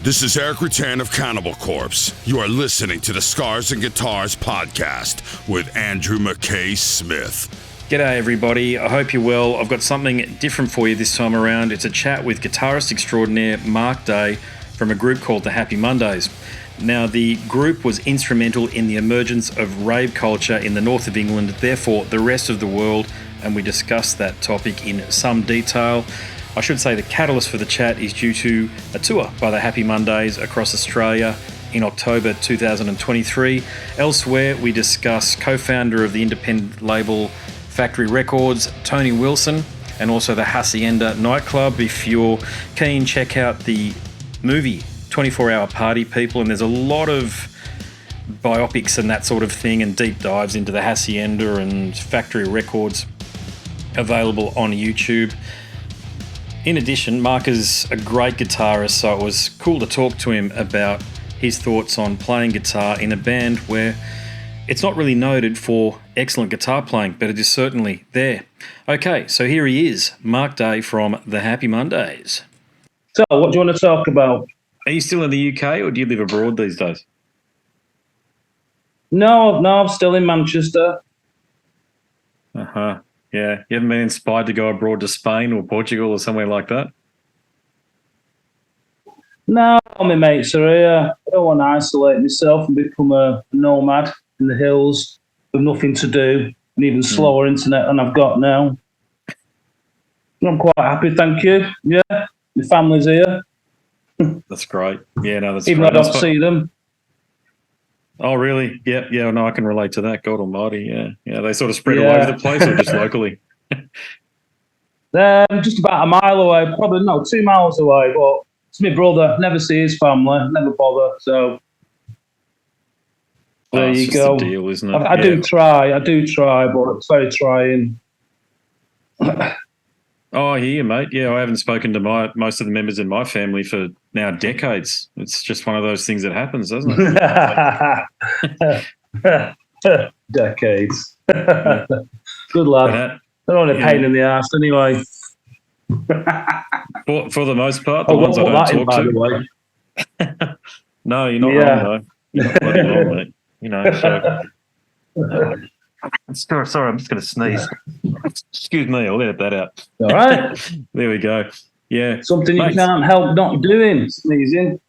This is Eric Rutan of Cannibal Corpse. You are listening to the Scars and Guitars podcast with Andrew McKay Smith. G'day everybody, I hope you're well. I've got something different for you this time around. It's a chat with guitarist extraordinaire Mark Day from a group called the Happy Mondays. Now, the group was instrumental in the emergence of rave culture in the north of England, therefore the rest of the world, and we discussed that topic in some detail. I should say the catalyst for the chat is due to a tour by the Happy Mondays across Australia in October 2023. Elsewhere, we discuss co-founder of the independent label Factory Records, Tony Wilson, and also the Hacienda nightclub. If you're keen, check out the movie 24-Hour Party People, and there's a lot of biopics and that sort of thing and deep dives into the Hacienda and Factory Records available on YouTube. In addition, Mark is a great guitarist, so it was cool to talk to him about his thoughts on playing guitar in a band where it's not really noted for excellent guitar playing, but it is certainly there. Okay, so here he is, Mark Day from the Happy Mondays. So, what do you want to talk about? Are you still in the UK or do you live abroad these days? No, I'm still in Manchester. Uh-huh. Yeah, you haven't been inspired to go abroad to Spain or Portugal or somewhere like that? No, my mates are here. I don't want to isolate myself and become a nomad in the hills with nothing to do and even slower internet than I've got now. I'm quite happy, thank you. Yeah, my family's here. That's great. Yeah, no, that's even great. I don't see them. Oh, really? Yeah, no, I can relate to that. God almighty, yeah. They sort of spread all over the place or just locally? Just about a mile away, probably, 2 miles away, but it's my brother. Never see his family, never bother, so there you go. It's the deal, isn't it? I do try, but it's very trying. Oh, I hear you, mate. Yeah, I haven't spoken to most of the members in my family for now decades. It's just one of those things that happens, doesn't it? Decades. Good lad. They're only a pain in the ass anyway. For the most part, the ones I don't talk to. No, you're not wrong, though. You're not bloody wrong, mate. You know, so... Sorry, I'm just going to sneeze. Excuse me, I'll edit that out. All right. There we go. Yeah. Something you can't help not doing, sneezing.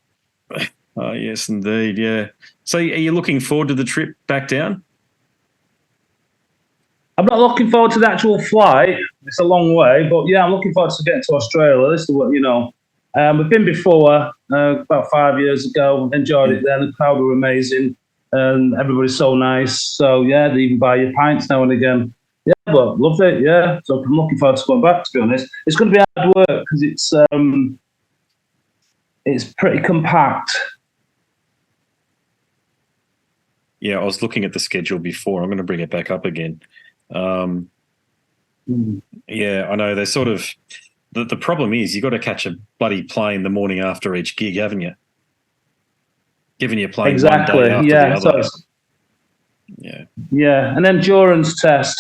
Oh, yes, indeed, yeah. So are you looking forward to the trip back down? I'm not looking forward to the actual flight. It's a long way, but yeah, I'm looking forward to getting to Australia. This is what, we've been before, about 5 years ago. Enjoyed it then. The crowd were amazing. And everybody's so nice. So, yeah, they even buy you pints now and again. Yeah, but loved it, yeah. So I'm looking forward to going back, to be honest. It's going to be hard work because it's pretty compact. Yeah, I was looking at the schedule before. I'm going to bring it back up again. Yeah, I know. They're sort of... The problem is you've got to catch a bloody plane the morning after each gig, haven't you? Given you're playing one day after the other. Yeah, an endurance test.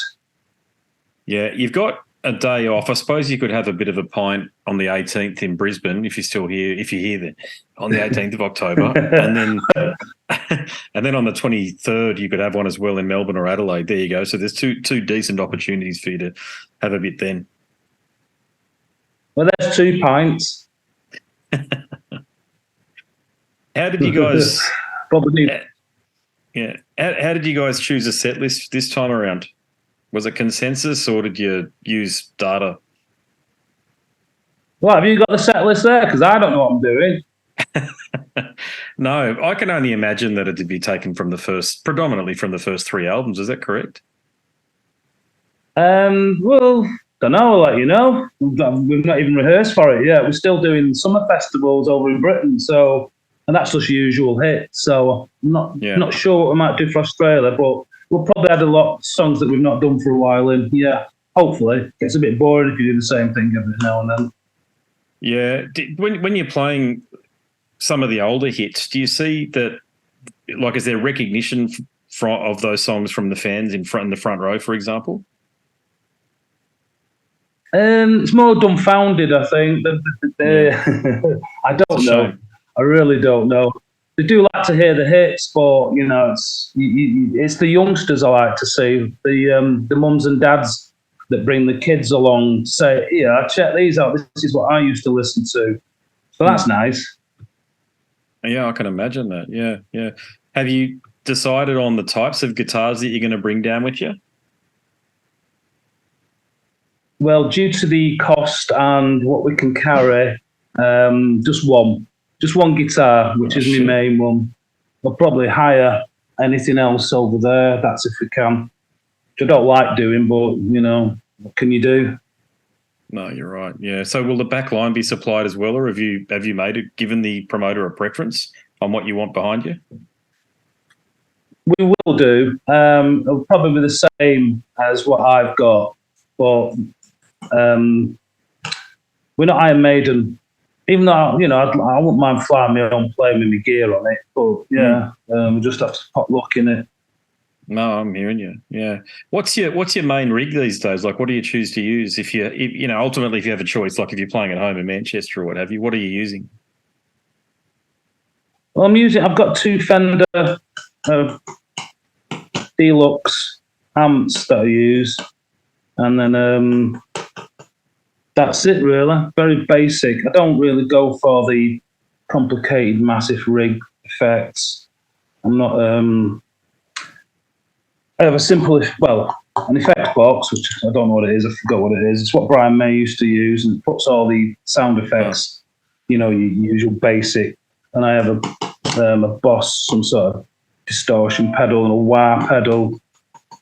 Yeah, you've got a day off. I suppose you could have a bit of a pint on the 18th in Brisbane if you're still here. If you're here then on the 18th of October, and then on the 23rd you could have one as well in Melbourne or Adelaide. There you go. So there's two decent opportunities for you to have a bit then. Well, there's 2 pints. How did you guys? Probably. Yeah. How did you guys choose a set list this time around? Was it consensus or did you use data? Well, have you got the set list there? Because I don't know what I'm doing. No, I can only imagine that it'd be taken from predominantly from the first 3 albums. Is that correct? Well, don't know. I'll let you know. We've not even rehearsed for it yet. We're still doing summer festivals over in Britain, and that's just usual hits. So I'm not sure what we might do for Australia, but we'll probably add a lot of songs that we've not done for a while. And yeah, hopefully, it gets a bit boring if you do the same thing every now and then. Yeah, when you're playing some of the older hits, do you see that? Like, is there recognition of those songs from the fans in the front row, for example? It's more dumbfounded, I think. I don't know. I really don't know. They do like to hear the hits, but you know, it's the youngsters I like to see. The mums and dads that bring the kids along say, "Yeah, check these out. This is what I used to listen to." So that's nice. Yeah, I can imagine that. Yeah, yeah. Have you decided on the types of guitars that you're going to bring down with you? Well, due to the cost and what we can carry, just one guitar, which is my main one. We'll probably hire anything else over there. That's if we can. Which I don't like doing, but you know, what can you do? No, you're right. Yeah. So will the back line be supplied as well, or have you made it, given the promoter a preference on what you want behind you? We will do. It'll probably be the same as what I've got, but we're not Iron Maiden. Even though, you know, I wouldn't mind flying my own plane with my gear on it, but yeah, we just have to pop luck in it. No, I'm hearing you. Yeah. What's your main rig these days? Like, what do you choose to use? If you know, ultimately, if you have a choice, like if you're playing at home in Manchester or what have you, what are you using? Well, I've got two Fender Deluxe amps that I use, and then that's it really. Very basic. I don't really go for the complicated, massive rig effects. I'm not. I have a simple, an effects box, which I don't know what it is. I forgot what it is. It's what Brian May used to use, and it puts all the sound effects, you know, your usual basic. And I have a Boss, some sort of distortion pedal and a wah pedal.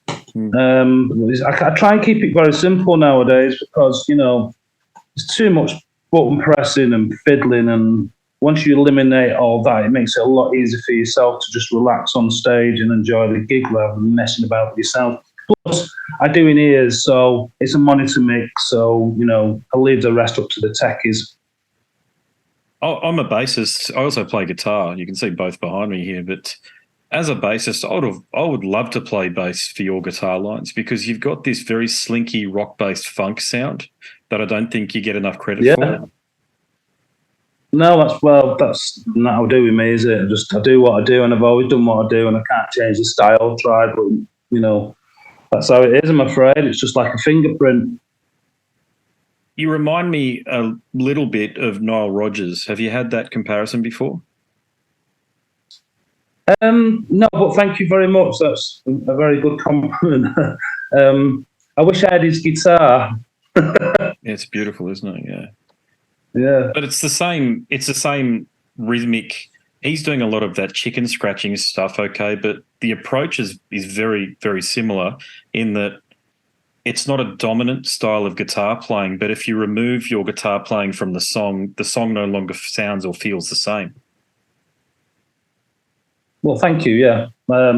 I try and keep it very simple nowadays because, you know, there's too much button pressing and fiddling, and once you eliminate all that, it makes it a lot easier for yourself to just relax on stage and enjoy the gig rather than messing about with yourself. Plus, I do in ears, so it's a monitor mix, so, you know, I leave the rest up to the techies. I'm a bassist. I also play guitar. You can see both behind me here, but as a bassist, I would love to play bass for your guitar lines because you've got this very slinky rock-based funk sound that I don't think you get enough credit for. No, that's not how I do with me, is it? I do what I do, and I've always done what I do, and I can't change the style. Try, but you know, that's how it is. I'm afraid it's just like a fingerprint. You remind me a little bit of Nile Rodgers. Have you had that comparison before? No, but thank you very much. That's a very good compliment. I wish I had his guitar. Yeah, it's beautiful, isn't it? Yeah. Yeah. But it's the same rhythmic. He's doing a lot of that chicken scratching stuff, okay, but the approach is very, very similar in that it's not a dominant style of guitar playing, but if you remove your guitar playing from the song no longer sounds or feels the same. Well, thank you. Yeah. I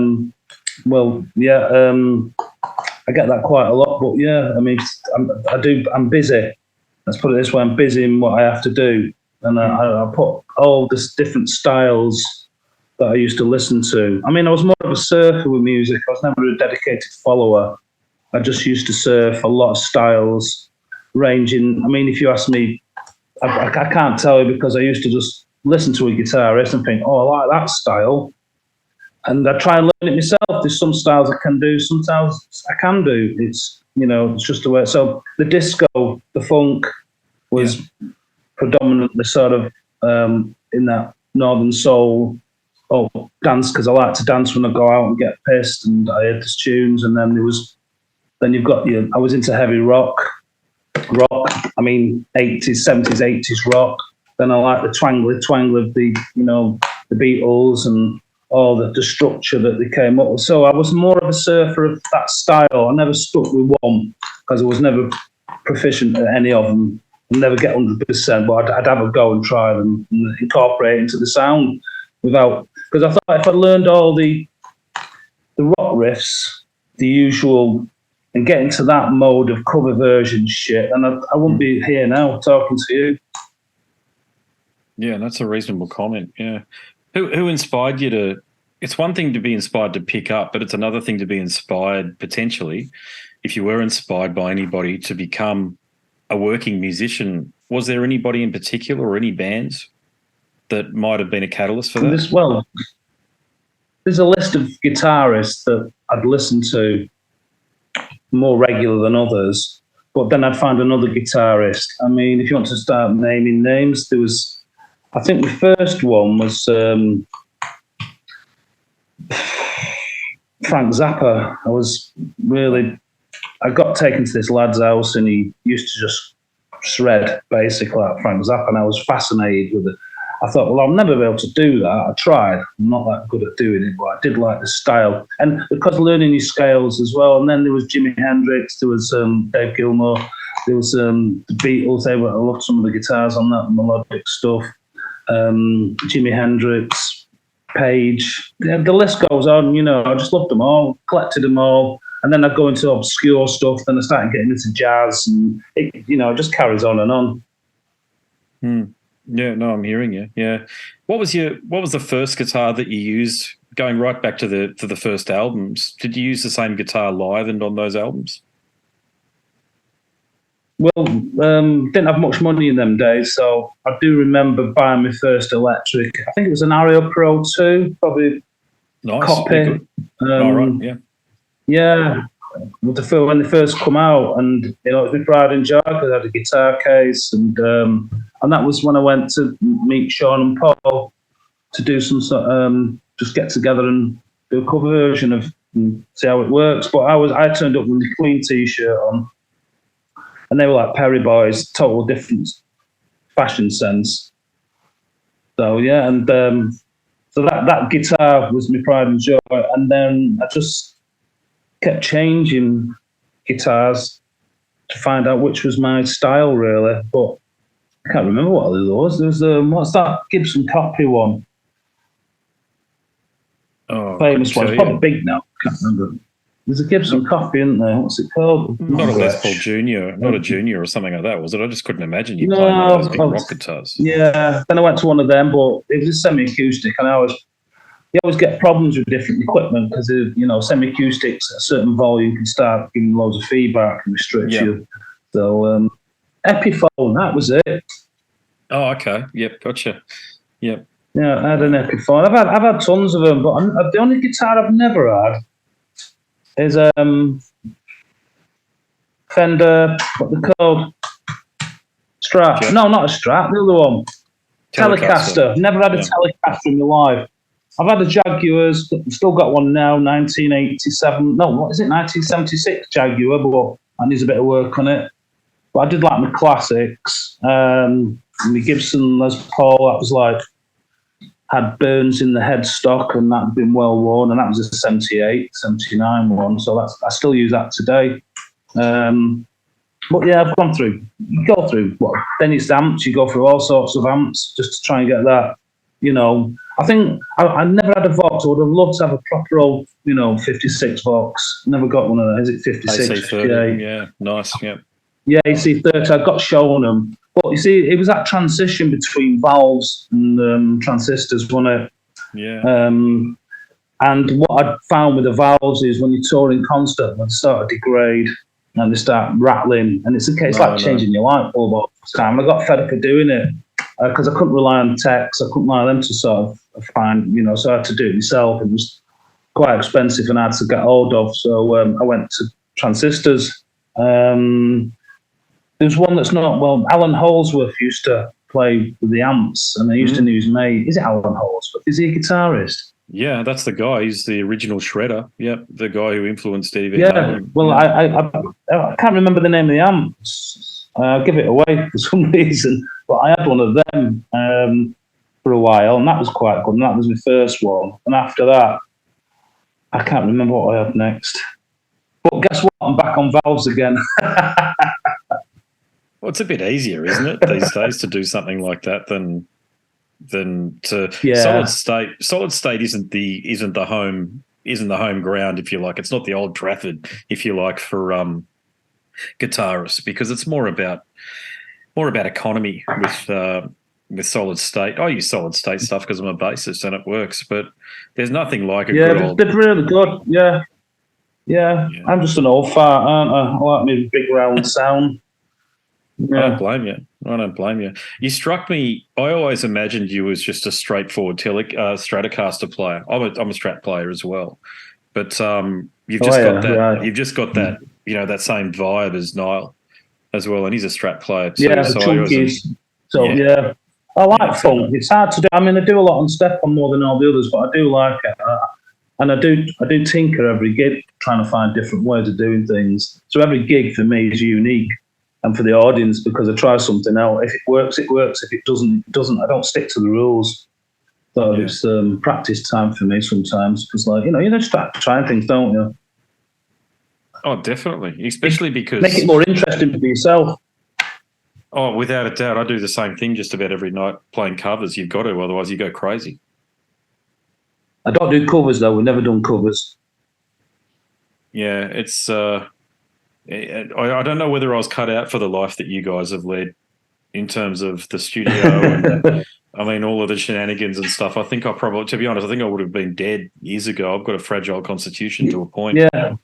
get that quite a lot, but yeah, I mean, I'm busy. Let's put it this way: I'm busy in what I have to do, and I put all these different styles that I used to listen to. I mean, I was more of a surfer with music. I was never a dedicated follower. I just used to surf a lot of styles, ranging. I mean, if you ask me, I can't tell you because I used to just listen to a guitarist and think, oh, I like that style. And I try and learn it myself. There's some styles I can do, some styles I can do. It's, you know, it's just the way. So the disco, the funk was predominantly sort of in that northern soul. Oh, dance, because I like to dance when I go out and get pissed, and I heard these tunes. And then you've got I was into heavy rock. I mean, 80s, 70s, 80s rock. Then I like the twang of the, you know, the Beatles and all the structure that they came up with. So I was more of a surfer of that style. I never stuck with one because I was never proficient at any of them. I'd never get 100%, but I'd have a go and try them and incorporate into the sound because I thought if I learned all the rock riffs, the usual, and get into that mode of cover version shit, and I wouldn't be here now talking to you. Yeah, that's a reasonable comment. Yeah. Who inspired you to? It's one thing to be inspired to pick up, but it's another thing to be inspired potentially, if you were inspired by anybody, to become a working musician. Was there anybody in particular or any bands? that might have been a catalyst for that? There's a list of guitarists that I'd listen to more regular than others, but then I'd find another guitarist. I mean, if you want to start naming names, there was, I think the first one was Frank Zappa. I got taken to this lad's house and he used to just shred basically like Frank Zappa, and I was fascinated with it. I thought, well, I'll never be able to do that. I tried. I'm not that good at doing it, but I did like the style. And because learning these scales as well. And then there was Jimi Hendrix, there was Dave Gilmour, there was the Beatles. I loved some of the guitars on that melodic stuff. Jimi Hendrix, Page. The list goes on, I just loved them all, collected them all. And then I'd go into obscure stuff. Then I started getting into jazz, and it just carries on and on. Yeah, no, I'm hearing you. Yeah, what was the first guitar that you used? Going right back to the first albums, did you use the same guitar live and on those albums? Well, didn't have much money in them days, so I do remember buying my first electric. I think it was an Ario Pro 2, probably nice. copy. Right, yeah. Yeah, when they first come out, and it was my pride and joy because I had a guitar case, and that was when I went to meet Sean and Paul to do some just get together and do a cover version of and see how it works. But I turned up with the Queen t-shirt on, and they were like Perry boys, total different fashion sense. So yeah, and so that guitar was my pride and joy, and then I just kept changing guitars to find out which was my style, really. But I can't remember what it was. There was what's that Gibson copy one? Oh, famous one. It's probably big now. I can't remember. There's a Gibson copy, isn't there? What's it called? Not a Les Paul Junior, not a Junior or something like that, was it? I just couldn't imagine you playing one of those big rock guitars. Yeah. Then I went to one of them, but it was a semi-acoustic, and you always get problems with different equipment because, semi-acoustics at a certain volume can start giving loads of feedback and restrict you. So, Epiphone, that was it. Oh, okay. Yep, gotcha. Yep. Yeah, I had an Epiphone. I've had tons of them, but the only guitar I've never had is Fender, what they're called? Strat. Yeah. No, not a Strat, the other one. Telecaster. Never had a Telecaster in my life. I've had a Jaguars, still got one now, 1987. No, what is it, 1976 Jaguar, but I need a bit of work on it. But I did like my classics. My Gibson Les Paul, that was had burns in the headstock, and that had been well worn, and that was a 78, 79 one, so I still use that today. But yeah, I've gone through, then it's amps, you go through all sorts of amps just to try and get that, I think I never had a Vox. I would have loved to have a proper old, 56 Vox. Never got one of those. Is it 56? AC30, yeah, nice, yeah. Yeah, AC30, I got shown them. But you see, it was that transition between valves and transistors, wasn't it? Yeah. And what I found with the valves is when you're touring constant, they start to degrade and they start rattling, and it's like changing your light bulb all the time. And I got fed up of doing it because I couldn't rely on techs. I couldn't rely on them to sort of find, so I had to do it myself. It was quite expensive and hard to get hold of. So I went to transistors. There's one that's not, Alan Holsworth used to play with the amps, and they used to use me. Is it Alan Holsworth? Is he a guitarist? Yeah, that's the guy. He's the original shredder. Yep, the guy who influenced Stevie. Yeah, well, I can't remember the name of the amps. I'll give it away for some reason, but I had one of them for a while, and that was quite good, and that was my first one. And after that, I can't remember what I had next. But guess what? I'm back on valves again. Well, it's a bit easier, isn't it, these days, to do something like that than to solid state. Solid state isn't the home ground, if you like. It's not the Old Trafford, if you like, for guitarists, because it's more about economy with solid state. I use solid state stuff because I'm a bassist and it works, but there's nothing like a good old. They're really good. Yeah. I'm just an old fart, aren't I? I like my big round sound. Yeah. I don't blame you. I don't blame you. You struck me. I always imagined you as just a straightforward Stratocaster player. I'm a Strat player as well, but you've just got that. Right. You've just got that. That same vibe as Niall as well, and he's a Strat player too. Yeah, the chunkies. Yeah. I like funk. It's hard to do. I mean, I do a lot on Stepon more than all the others, but I do like it. And I do tinker every gig, trying to find different ways of doing things. So every gig for me is unique, and for the audience, because I try something out. If it works, it works. If it doesn't, it doesn't. I don't stick to the rules. So it's practice time for me sometimes, because you just start trying things, don't you? Oh, definitely. Especially because make it more interesting for yourself. Oh, without a doubt. I do the same thing just about every night, playing covers. You've got to, otherwise you go crazy. I don't do covers though. We've never done covers. Yeah, it's. I don't know whether I was cut out for the life that you guys have led, in terms of the studio and I mean all of the shenanigans and stuff. I think to be honest, I think I would have been dead years ago. I've got a fragile constitution to a point. Yeah.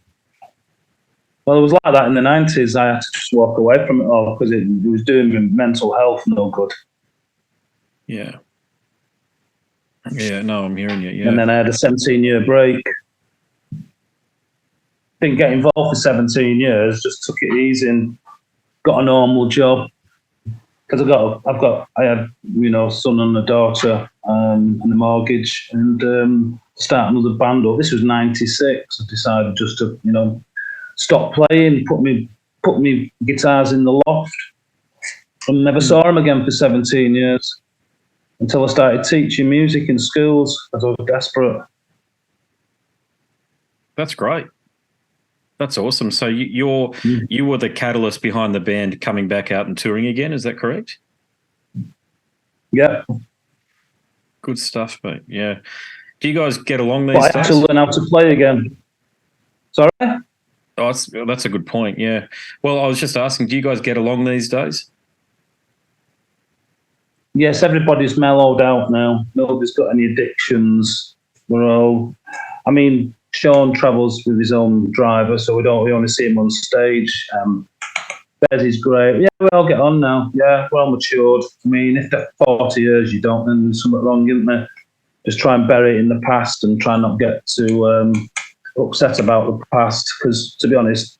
Well, it was like that in the 90s. I had to just walk away from it all because it was doing my mental health no good. Yeah. Yeah, no, I'm hearing you. Yeah. And then I had a 17-year break. Didn't get involved for 17 years. Just took it easy and got a normal job. Because I had a son and a daughter and a mortgage, and start another band up. This was 96. I decided just to stop playing, put me guitars in the loft, and never saw them again for 17 years. Until I started teaching music in schools because I was desperate. That's great. That's awesome. So you were the catalyst behind the band coming back out and touring again, is that correct? Yeah. Good stuff, mate. Yeah. Do you guys get along these days? I had to learn how to play again. Sorry? Oh, that's a good point, yeah. Well, I was just asking, do you guys get along these days? Yes, everybody's mellowed out now. Nobody's got any addictions. Sean travels with his own driver, so we only see him on stage. Bez is great. Yeah, we all get on now. Yeah, we're all matured. I mean, if they're 40 years you don't, then there's something wrong, isn't there? Just try and bury it in the past and try not get too upset about the past, because, to be honest,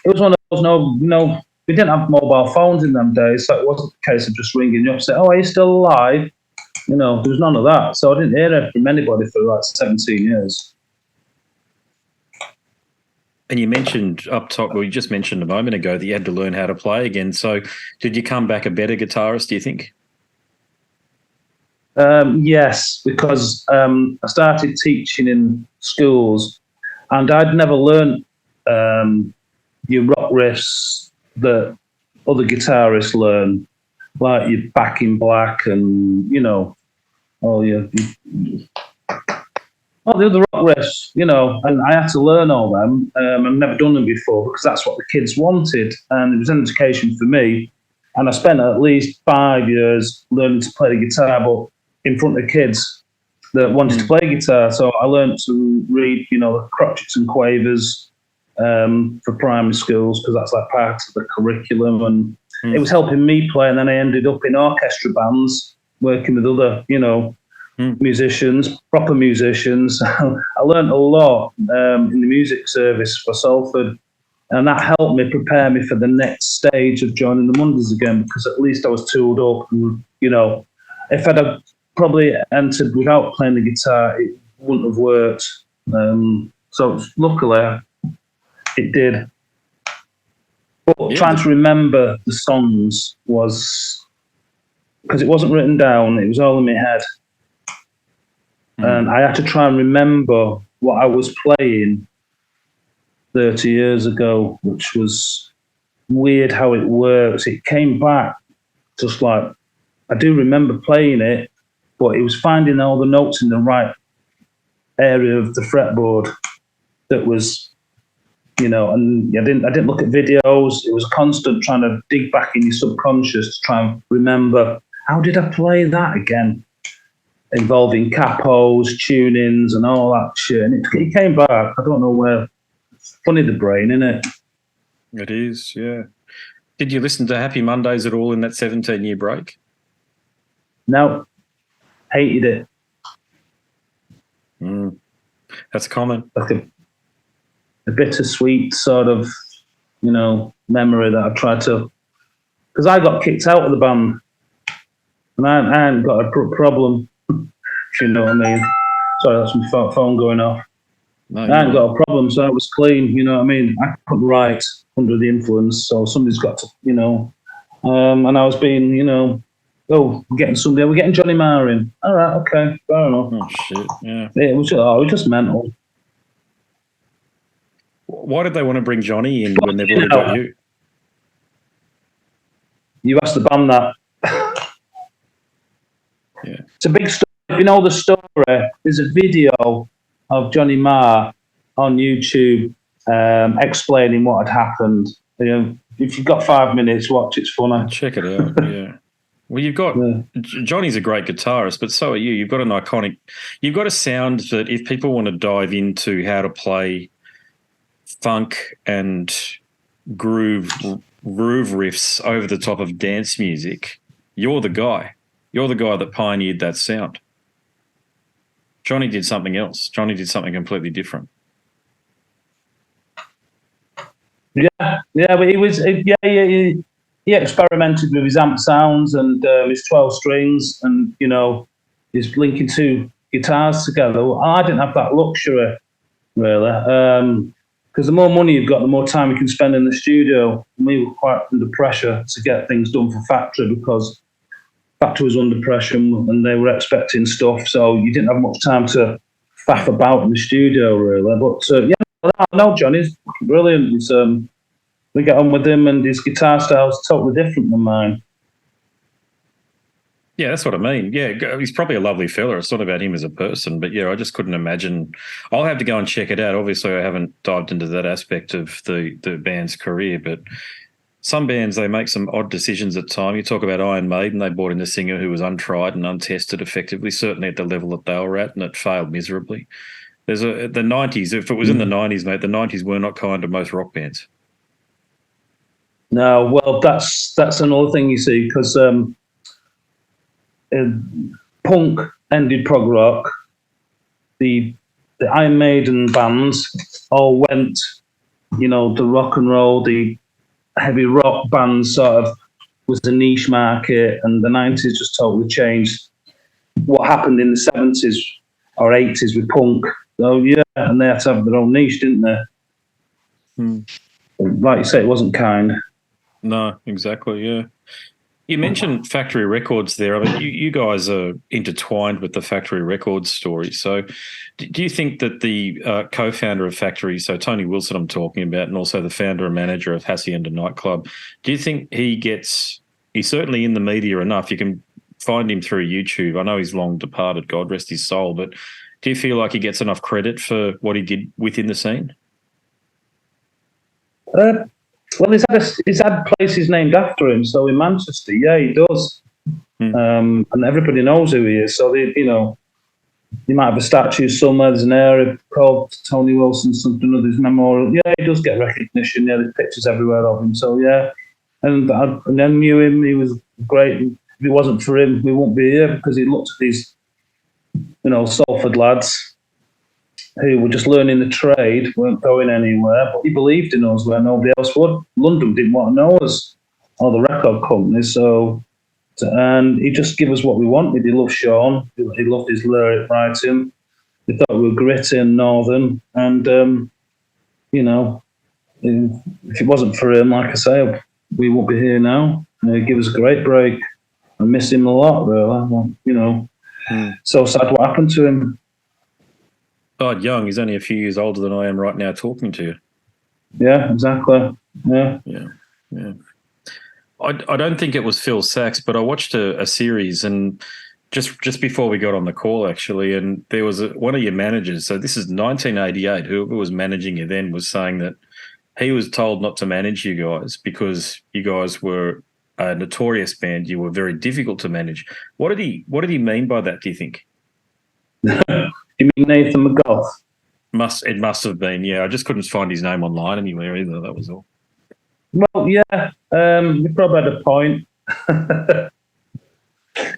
it was one of those, we didn't have mobile phones in them days, so it wasn't a case of just ringing you up and saying, oh, are you still alive? There was none of that. So I didn't hear it from anybody for like 17 years. And you mentioned up top, you just mentioned a moment ago that you had to learn how to play again. So did you come back a better guitarist, do you think? Yes, because I started teaching in schools and I'd never learned your rock riffs that other guitarists learn, like your Back in Black and, all the other rock riffs, and I had to learn all them. I've never done them before because that's what the kids wanted, and it was an education for me. And I spent at least 5 years learning to play the guitar, but in front of kids that wanted to play guitar. So I learned to read, the crotchets and quavers for primary schools, because that's like part of the curriculum, and it was helping me play. And then I ended up in orchestra bands working with other, musicians, proper musicians. I learned a lot in the music service for Salford, and that helped me prepare me for the next stage of joining the Mondays again, because at least I was tooled up. And, if I'd have probably entered without playing the guitar, it wouldn't have worked. So luckily it did. But trying to remember the songs was, because it wasn't written down, it was all in my head. And I had to try and remember what I was playing 30 years ago, which was weird how it works. It came back just like, I do remember playing it, but it was finding all the notes in the right area of the fretboard that was, and I didn't look at videos. It was constant trying to dig back in your subconscious to try and remember, how did I play that again? Involving capos, tunings, and all that shit. And it came back. I don't know where. Funny, the brain, isn't it? It is, yeah. Did you listen to Happy Mondays at all in that 17-year break? No, hated it. That's common. Like a bittersweet sort of, memory that I tried to, because I got kicked out of the band, and I hadn't got a problem, if you know what I mean. Sorry, that's my phone going off. No, I hadn't got a problem, so I was clean, you know what I mean. I couldn't write under the influence, so somebody's got to, and I was being, we're getting Johnny Marr in. All right, okay, fair enough. Oh, shit, yeah. It was just mental. Why did they want to bring Johnny in when they've already got you? You asked the band that. Yeah. It's a big story. If you know the story, there's a video of Johnny Marr on YouTube explaining what had happened. If you've got 5 minutes, watch. It's funny. Check it out. Yeah. Well, you've got Johnny's a great guitarist, but so are you. You've got you've got a sound that if people want to dive into how to play funk and groove riffs over the top of dance music, you're the guy. You're the guy that pioneered that sound. Johnny did something else. Johnny did something completely different. Yeah, but he experimented with his amp sounds and his 12 strings and, his linking two guitars together. I didn't have that luxury, really, because the more money you've got, the more time you can spend in the studio. And we were quite under pressure to get things done for Factory because Factory was under pressure and they were expecting stuff, so you didn't have much time to faff about in the studio, really. But, I know Johnny's brilliant. We get on with him, and his guitar style is totally different than mine. Yeah, that's what I mean. Yeah, he's probably a lovely fella. It's not about him as a person, but yeah, I just couldn't imagine. I'll have to go and check it out. Obviously, I haven't dived into that aspect of the band's career, but some bands, they make some odd decisions at time. You talk about Iron Maiden, they brought in a singer who was untried and untested effectively, certainly at the level that they were at, and it failed miserably. The 90s, if it was in the 90s, mate, the 90s were not kind to most rock bands. No, well, that's another thing you see, because punk ended prog rock. The Iron Maiden bands all went, the rock and roll, the heavy rock bands sort of was a niche market, and the 90s just totally changed what happened in the 70s or 80s with punk. So, yeah, and they had to have their own niche, didn't they? Like you say, it wasn't kind. No, exactly, yeah. You mentioned Factory Records there. I mean, you guys are intertwined with the Factory Records story. So do you think that the co-founder of Factory, so Tony Wilson I'm talking about, and also the founder and manager of Hacienda Nightclub, do you think he's certainly in the media enough? You can find him through YouTube. I know he's long departed, God rest his soul, but do you feel like he gets enough credit for what he did within the scene? Well, he's had places named after him. So in Manchester, yeah, he does, and everybody knows who he is. So you might have a statue somewhere. There's an area called Tony Wilson, something of his memorial. Yeah, he does get recognition. Yeah, there's pictures everywhere of him. So yeah, and then knew him. He was great. If it wasn't for him, we wouldn't be here, because he looked at these, Salford lads who were just learning the trade, weren't going anywhere, but he believed in us where nobody else would. London didn't want to know us, or the record companies, and he just gave us what we wanted. He loved Sean, he loved his lyric writing, he thought we were gritty and northern, and, if it wasn't for him, like I say, we won't be here now. He gave us a great break. I miss him a lot, really. So sad what happened to him. God, young. He's only a few years older than I am right now talking to you. Yeah, exactly. Yeah. I don't think it was Phil Sachs, but I watched a series, and just before we got on the call, actually, and there was one of your managers. So this is 1988. Whoever was managing you then was saying that he was told not to manage you guys because you guys were a notorious band. You were very difficult to manage. What did he mean by that, do you think? You mean Nathan McGough? It must have been, yeah. I just couldn't find his name online anywhere either. That was all. Well, yeah, we probably had a point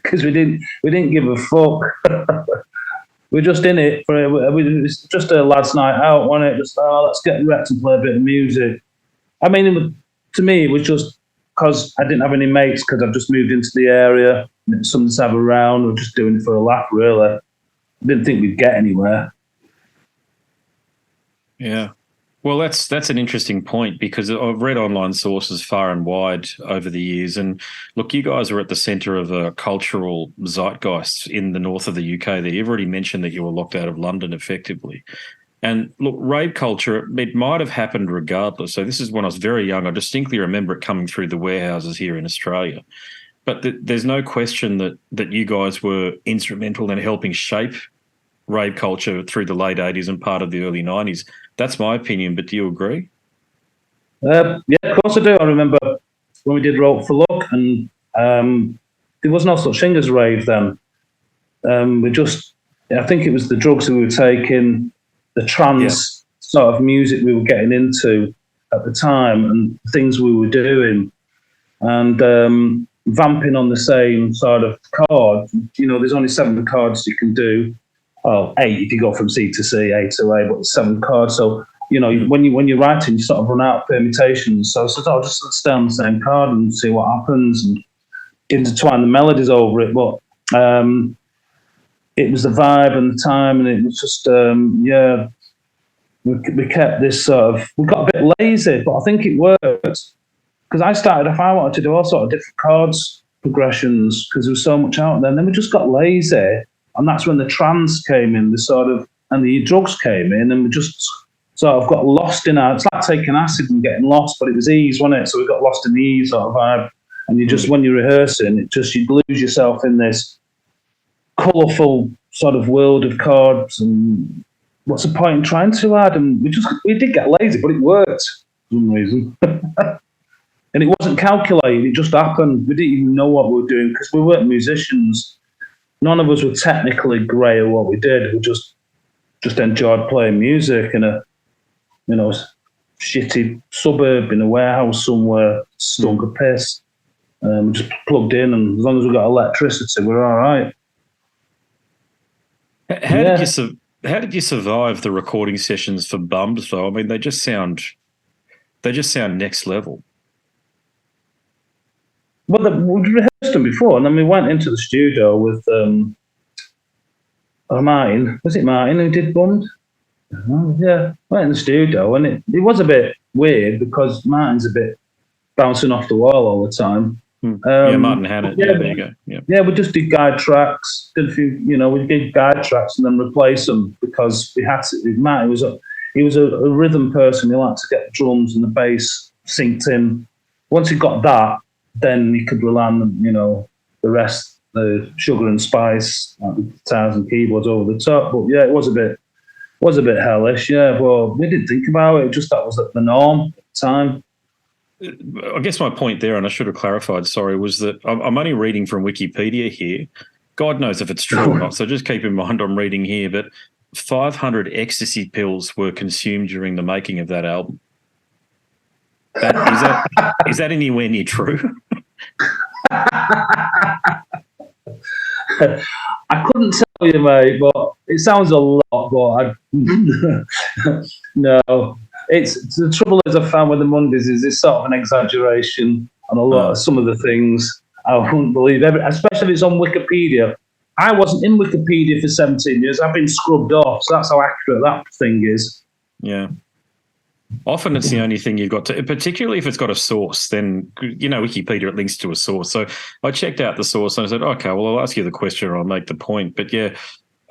because we didn't give a fuck. We're just in it for it's just a lads' night out, wasn't it? Just let's get wrecked and play a bit of music. I mean, to me, it was just because I didn't have any mates because I've just moved into the area. Something to have around. We're just doing it for a laugh, really. I didn't think we'd get anywhere. Yeah. Well, that's an interesting point because I've read online sources far and wide over the years. And look, you guys are at the centre of a cultural zeitgeist in the north of the UK there. You've already mentioned that you were locked out of London effectively. And look, rave culture, it might have happened regardless. So this is when I was very young. I distinctly remember it coming through the warehouses here in Australia. But there's no question that you guys were instrumental in helping shape rave culture through the late 80s and part of the early 90s. That's my opinion, but do you agree? Yeah, of course I do. I remember when we did Rope for Luck, and there was no such thing as rave then. I think it was the drugs we were taking, the trance sort of music we were getting into at the time, and things we were doing, and vamping on the same sort of chord. You know, there's only 7 chords you can do. Well, 8 if you go from C to C, A to A, but it's 7 chords. So, you know, when you're writing, you sort of run out of permutations. So I said, just stay on the same chord and see what happens and intertwine the melodies over it. But it was the vibe and the time, and it was just, we kept this sort of, we got a bit lazy, but I think it worked. Because I wanted to do all sort of different chords, progressions, because there was so much out there. And then we just got lazy. And that's when the trance came in, and the drugs came in, and we just sort of got lost in it's like taking acid and getting lost, but it was ease, wasn't it? So we got lost in the ease sort of vibe. And you just, when you're rehearsing, you'd lose yourself in this colourful sort of world of chords. And what's the point in trying too hard? And we did get lazy, but it worked for some reason. And it wasn't calculated, it just happened. We didn't even know what we were doing because we weren't musicians. None of us were technically great at what we did. We just enjoyed playing music in a, shitty suburb in a warehouse somewhere, stunk of piss. Just plugged in, and as long as we got electricity, we're all right. How did you survive the recording sessions for Bums though? I mean, they just sound next level. Well, we rehearsed them before, and then we went into the studio with Martin. Was it Martin who did Bummed? Yeah, went in the studio, and it was a bit weird because Martin's a bit bouncing off the wall all the time. Martin had it. Yeah, there you go. Yeah, we just did guide tracks. Did a few, we did guide tracks and then replace them because we had to. Martin was a rhythm person. He liked to get the drums and the bass synced in. Once he got that, then he could rely on the rest, the sugar and spice, like the guitars and keyboards over the top. But yeah, it was a bit hellish. Yeah, but we didn't think about it. Just that was the norm at the time. I guess my point there, and I should have clarified, sorry, was that I'm only reading from Wikipedia here. God knows if it's true or not, so just keep in mind I'm reading here, but 500 ecstasy pills were consumed during the making of that album. Is that anywhere near true? I couldn't tell you, mate, but it sounds a lot, but no. It's the trouble is I found with the Mondays is it's sort of an exaggeration on a lot of some of the things I wouldn't believe, especially if it's on Wikipedia. I wasn't in Wikipedia for 17 years. I've been scrubbed off, so that's how accurate that thing is. Yeah. Often it's the only thing you've got to, particularly if it's got a source, then, Wikipedia, it links to a source. So I checked out the source and I said, okay, well, I'll ask you the question or I'll make the point. But yeah,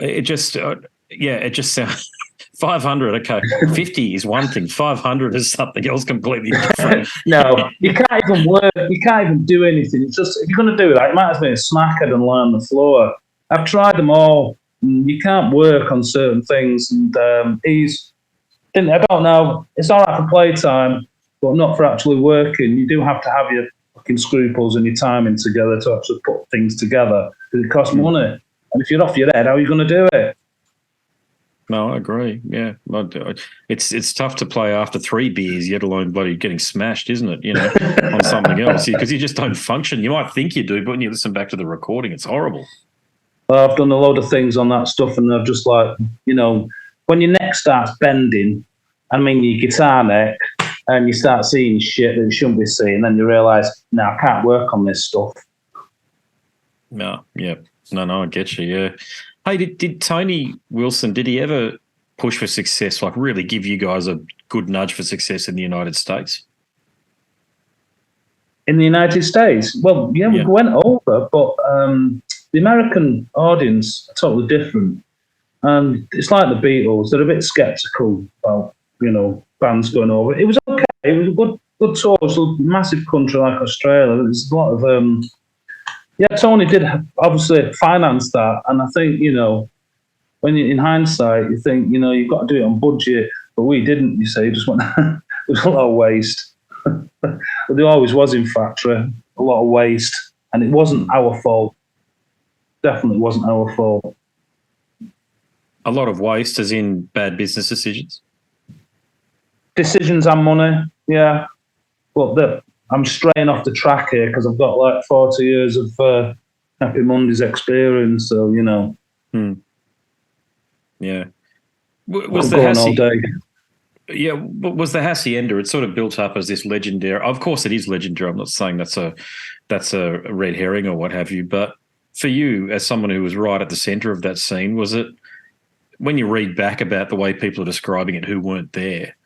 it just sounds 500. Okay. 50 is one thing. 500 is something else completely different. No, you can't even work. You can't even do anything. It's just, if you're going to do that, it might as well be a smackhead and lie on the floor. I've tried them all. You can't work on certain things. And I don't know. It's all right for playtime, but not for actually working. You do have to have your fucking scruples and your timing together to actually put things together because it costs money. And if you're off your head, how are you going to do it? No, I agree. Yeah, it's tough to play after 3 beers, yet alone bloody getting smashed, isn't it? On something else, because you just don't function. You might think you do, but when you listen back to the recording, it's horrible. I've done a load of things on that stuff, and I've just like, when your neck starts bending, your guitar neck, and you start seeing shit that you shouldn't be seeing, then you realise, no, I can't work on this stuff. No, yeah, no, I get you. Yeah. Hey, did Tony Wilson, did he ever push for success, like really give you guys a good nudge for success in the United States? In the United States? Well, yeah, we went over, but the American audience are totally different. And it's like the Beatles, they're a bit sceptical about, bands going over. It was okay, it was a good tour. It was a massive country like Australia. There's a lot of... Tony did obviously finance that, and I think, when in hindsight, you think, you've got to do it on budget, but we didn't, you see, just went, there was a lot of waste. There always was in factory, a lot of waste, and it wasn't our fault. Definitely wasn't our fault. A lot of waste as in bad business decisions? Decisions and money, yeah. But I'm straying off the track here because I've got like 40 years of Happy Mondays experience, so, Yeah. Was the Hassy, all day. Yeah, but was the Hacienda? It's sort of built up as this legendary. Of course, it is legendary. I'm not saying that's a red herring or what have you. But for you, as someone who was right at the centre of that scene, was it when you read back about the way people are describing it who weren't there,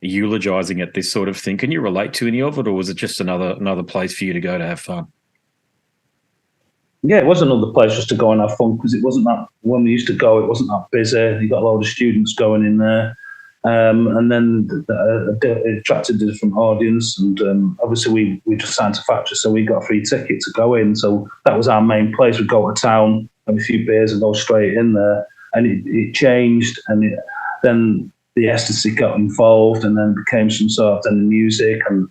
eulogising it, this sort of thing? Can you relate to any of it, or was it just another place for you to go to have fun? Yeah, it was another place just to go and have fun because it wasn't that, when we used to go, it wasn't that busy. You got a lot of students going in there. And then it attracted a different audience. And obviously we just signed to factory, so we got a free ticket to go in. So that was our main place. We'd go to town, have a few beers and go straight in there. And it changed. And then the ecstasy got involved, and then became some sort of then music. And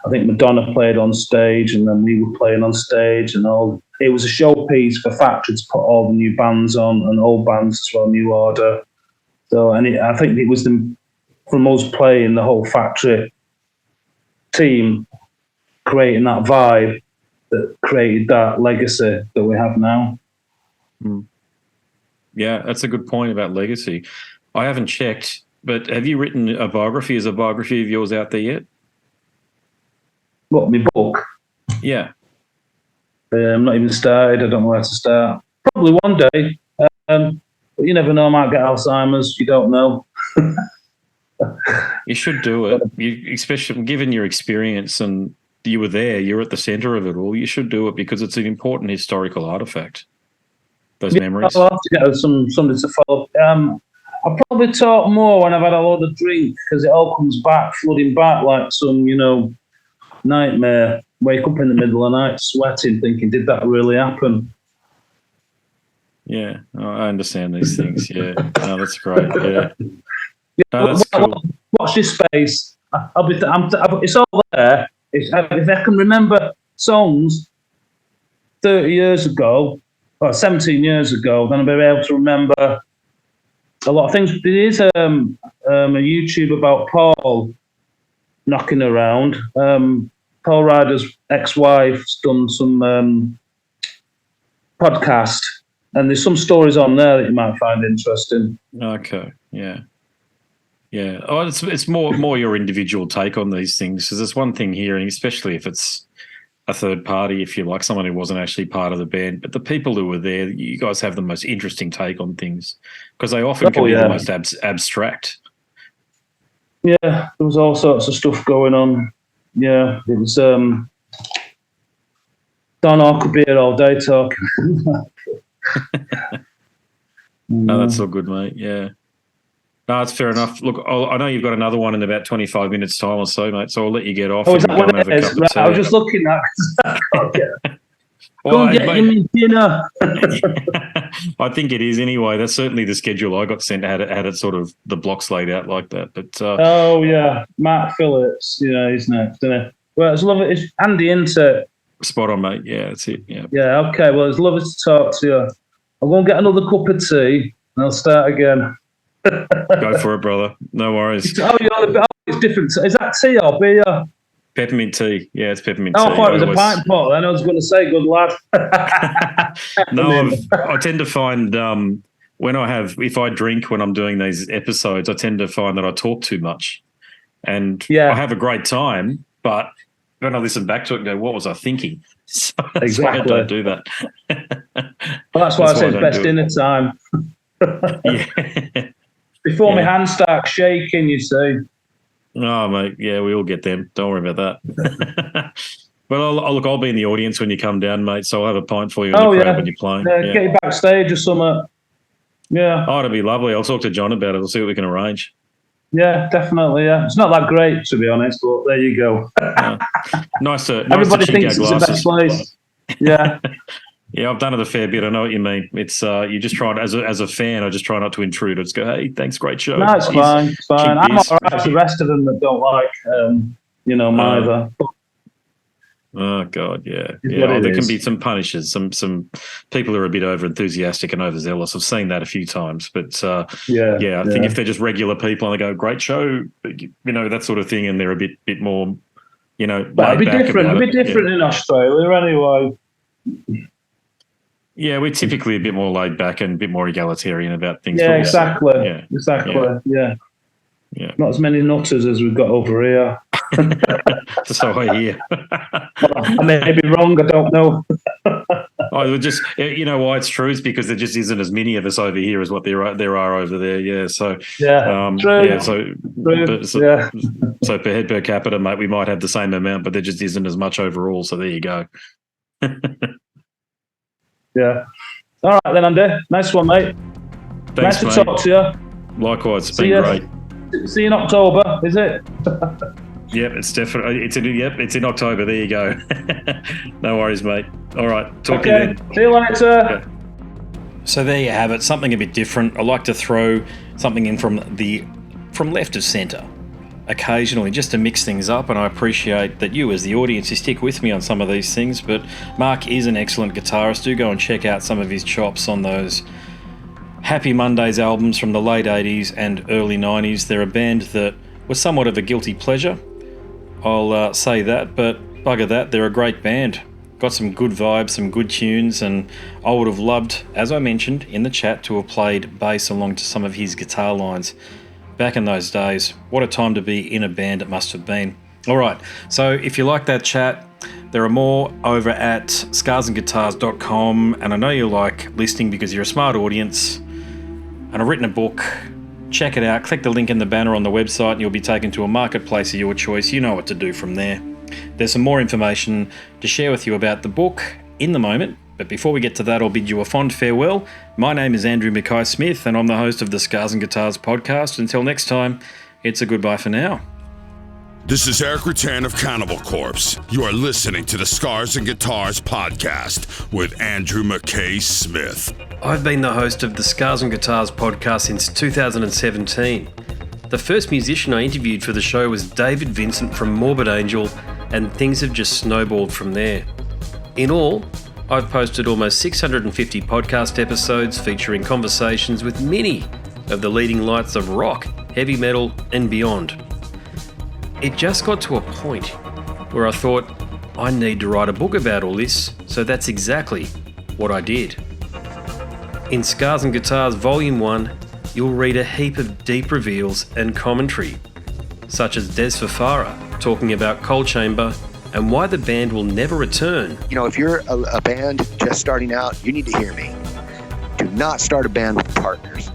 I think Madonna played on stage, and then we were playing on stage, and all. It was a showpiece for factory to put all the new bands on, and old bands as well, New Order. So, and I think it was from us playing the whole factory team, creating that vibe that created that legacy that we have now. Mm. Yeah, that's a good point about legacy. I haven't checked, but have you written a biography? Is a biography of yours out there yet? What, my book? Yeah. I'm not even started. I don't know where to start. Probably one day. But you never know. I might get Alzheimer's. You don't know. You should do it. Especially given your experience and you were there, you're at the centre of it all. You should do it because it's an important historical artefact. Those memories. I'll have to get somebody to follow. I'll probably talk more when I've had a lot of drink because it all comes back, flooding back like some, nightmare. Wake up in the middle of the night sweating, thinking, did that really happen? Yeah, I understand these things. Yeah, no, that's great. Yeah, no, that's cool. Watch this space. It's all there. If I can remember songs 30 years ago, or 17 years ago, then I'll be able to remember a lot of things. There is a YouTube about Paul knocking around. Paul Ryder's ex-wife's done some podcast, and there's some stories on there that you might find interesting. Okay, yeah. Oh, it's more your individual take on these things, because there's one thing hearing, especially if it's a third party, if you like, someone who wasn't actually part of the band, but the people who were there, you guys have the most interesting take on things because they often can be the most abstract. Yeah, there was all sorts of stuff going on. Yeah, it was. Don't know, I could be here all day talking. No, that's all good, mate. Yeah. No, that's fair enough. Look, I know you've got another one in about 25 minutes' time or so, mate, so I'll let you get off. Oh, is that what it is? Right, I was just looking at it. Go and get me dinner. I think it is anyway. That's certainly the schedule I got sent. Had it sort of the blocks laid out like that. But oh yeah, Matt Phillips. Yeah, he's next, isn't it? Well, it's lovely. It's Andy, isn't it? Spot on, mate. Yeah, that's it. Yeah. Yeah. Okay. Well, it's lovely to talk to you. I'll go and get another cup of tea, and I'll start again. Go for it, brother. No worries. It's different. Is that tea or beer? Peppermint tea. Yeah, it's peppermint Oh, tea. I thought it was a pint pot. Then I was going to say, good lad. No, I tend to find if I drink when I'm doing these episodes, I tend to find that I talk too much. And I have a great time, but when I listen back to it and go, what was I thinking? So that's why I don't do that. Well, that's why I say it's best dinner time. Yeah. Before my hands start shaking, you see. Oh, mate, yeah, we all get them. Don't worry about that. Well, I'll be in the audience when you come down, mate, so I'll have a pint for you on the crowd when you're playing. Get you backstage or something. Yeah. Oh, it'll be lovely. I'll talk to John about it. We'll see what we can arrange. Yeah, definitely, yeah. It's not that great, to be honest, but there you go. Nice to Everybody chink thinks our it's the best place. Yeah. Yeah, I've done it a fair bit. I know what you mean. It's you just try as a fan. I just try not to intrude. I just go, hey, thanks, great show. No, it's fine. It's fine. I'm all right. It's the rest of them that don't like, either. Oh God, yeah. There can be some punishers. Some people are a bit over enthusiastic and overzealous. I've seen that a few times, but I think if they're just regular people and they go, great show, that sort of thing, and they're a bit more, But it'd be different. It'd be different in Australia anyway. Yeah, we're typically a bit more laid back and a bit more egalitarian about things. Yeah, exactly. Yeah. Not as many nutters as we've got over here. So I hear. I may be wrong. I don't know. You know why it's true? It's because there just isn't as many of us over here as what there are over there. Yeah. So true. Yeah. So per head per capita, mate, we might have the same amount, but there just isn't as much overall. So there you go. Yeah. All right then, Andy. Nice one, mate. Thanks, nice to talk to you. Likewise, it's been great. See you in October, is it? Yep, it's definitely it's in October. There you go. No worries, mate. All right, talk to you then. See you later. Okay. So there you have it. Something a bit different. I like to throw something in from left of centre occasionally, just to mix things up, and I appreciate that you as the audience, you stick with me on some of these things. But Mark is an excellent guitarist. Do go and check out some of his chops on those Happy Mondays albums from the late 80s and early 90s. They're a band that was somewhat of a guilty pleasure, I'll say that, but bugger that, they're a great band. Got some good vibes, some good tunes, and I would have loved, as I mentioned in the chat, to have played bass along to some of his guitar lines. Back in those days, what a time to be in a band it must have been. All right, so if you like that chat, there are more over at scarsandguitars.com, and I know you like listening because you're a smart audience, and I've written a book. Check it out. Click the link in the banner on the website and you'll be taken to a marketplace of your choice. You know what to do from there. There's some more information to share with you about the book in the moment, but before we get to that, I'll bid you a fond farewell. My name is Andrew Mackay-Smith and I'm the host of the Scars and Guitars podcast. Until next time, it's a goodbye for now. This is Eric Rattan of Cannibal Corpse. You are listening to the Scars and Guitars podcast with Andrew Mackay-Smith. I've been the host of the Scars and Guitars podcast since 2017. The first musician I interviewed for the show was David Vincent from Morbid Angel, and things have just snowballed from there. In all, I've posted almost 650 podcast episodes featuring conversations with many of the leading lights of rock, heavy metal, and beyond. It just got to a point where I thought, I need to write a book about all this, so that's exactly what I did. In Scars and Guitars Volume 1, you'll read a heap of deep reveals and commentary, such as Des Fafara talking about Coal Chamber and why the band will never return. If you're a band just starting out, you need to hear me. Do not start a band with partners.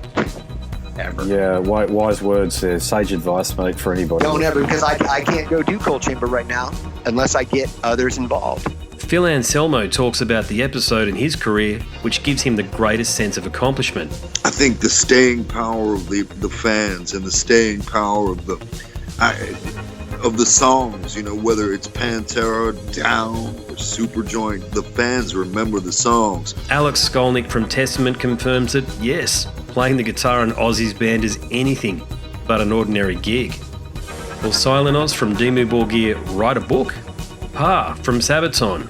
Ever. Yeah, wise words there. Sage advice, mate, for anybody. Don't ever, because I can't go do Coal Chamber right now unless I get others involved. Phil Anselmo talks about the episode in his career which gives him the greatest sense of accomplishment. I think the staying power of the fans and the staying power of the songs, whether it's Pantera, Down, or Superjoint, the fans remember the songs. Alex Skolnick from Testament confirms that, yes, playing the guitar in Ozzy's band is anything but an ordinary gig. Will Silent Oz from Dimmu Borgir write a book? Pa from Sabaton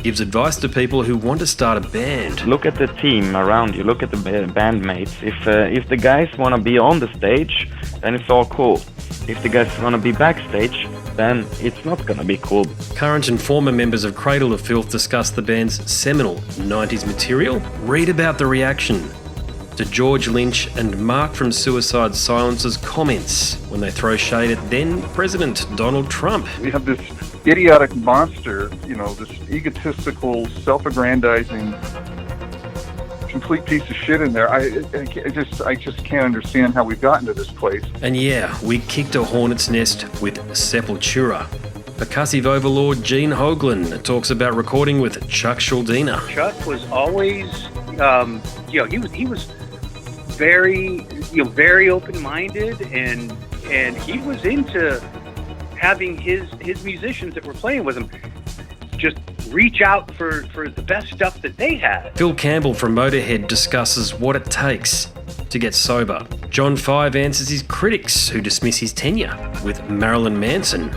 gives advice to people who want to start a band. Look at the team around you, look at the bandmates. If the guys want to be on the stage, then it's all cool. If the guys want to be backstage, then it's not going to be cool. Current and former members of Cradle of Filth discuss the band's seminal 90s material. Read about the reaction to George Lynch and Mark from Suicide Silence's comments when they throw shade at then President Donald Trump. We have this idiotic monster, this egotistical, self-aggrandizing, complete piece of shit in there. I just can't understand how we've gotten to this place. And yeah, we kicked a hornet's nest with Sepultura. Percussive overlord Gene Hoglan talks about recording with Chuck Schuldiner. Chuck was always, he was very open-minded, and he was into having his musicians that were playing with him just reach out for the best stuff that they had. Phil Campbell from Motorhead discusses what it takes to get sober. John Five answers his critics who dismiss his tenure with Marilyn Manson.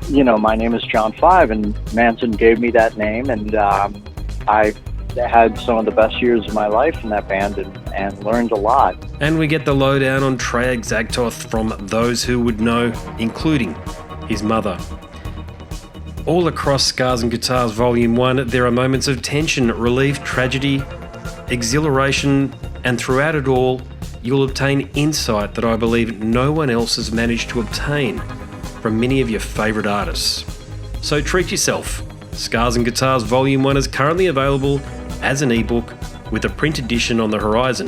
My name is John Five, and Manson gave me that name, and I had some of the best years of my life in that band and learned a lot. And we get the lowdown on Treyarch Zagtoth from those who would know, including his mother. All across Scars and Guitars Volume 1, there are moments of tension, relief, tragedy, exhilaration, and throughout it all, you'll obtain insight that I believe no one else has managed to obtain from many of your favourite artists. So treat yourself. Scars and Guitars Volume 1 is currently available as an ebook with a print edition on the horizon.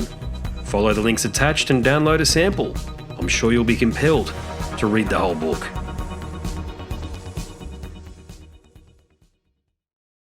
Follow the links attached and download a sample. I'm sure you'll be compelled to read the whole book.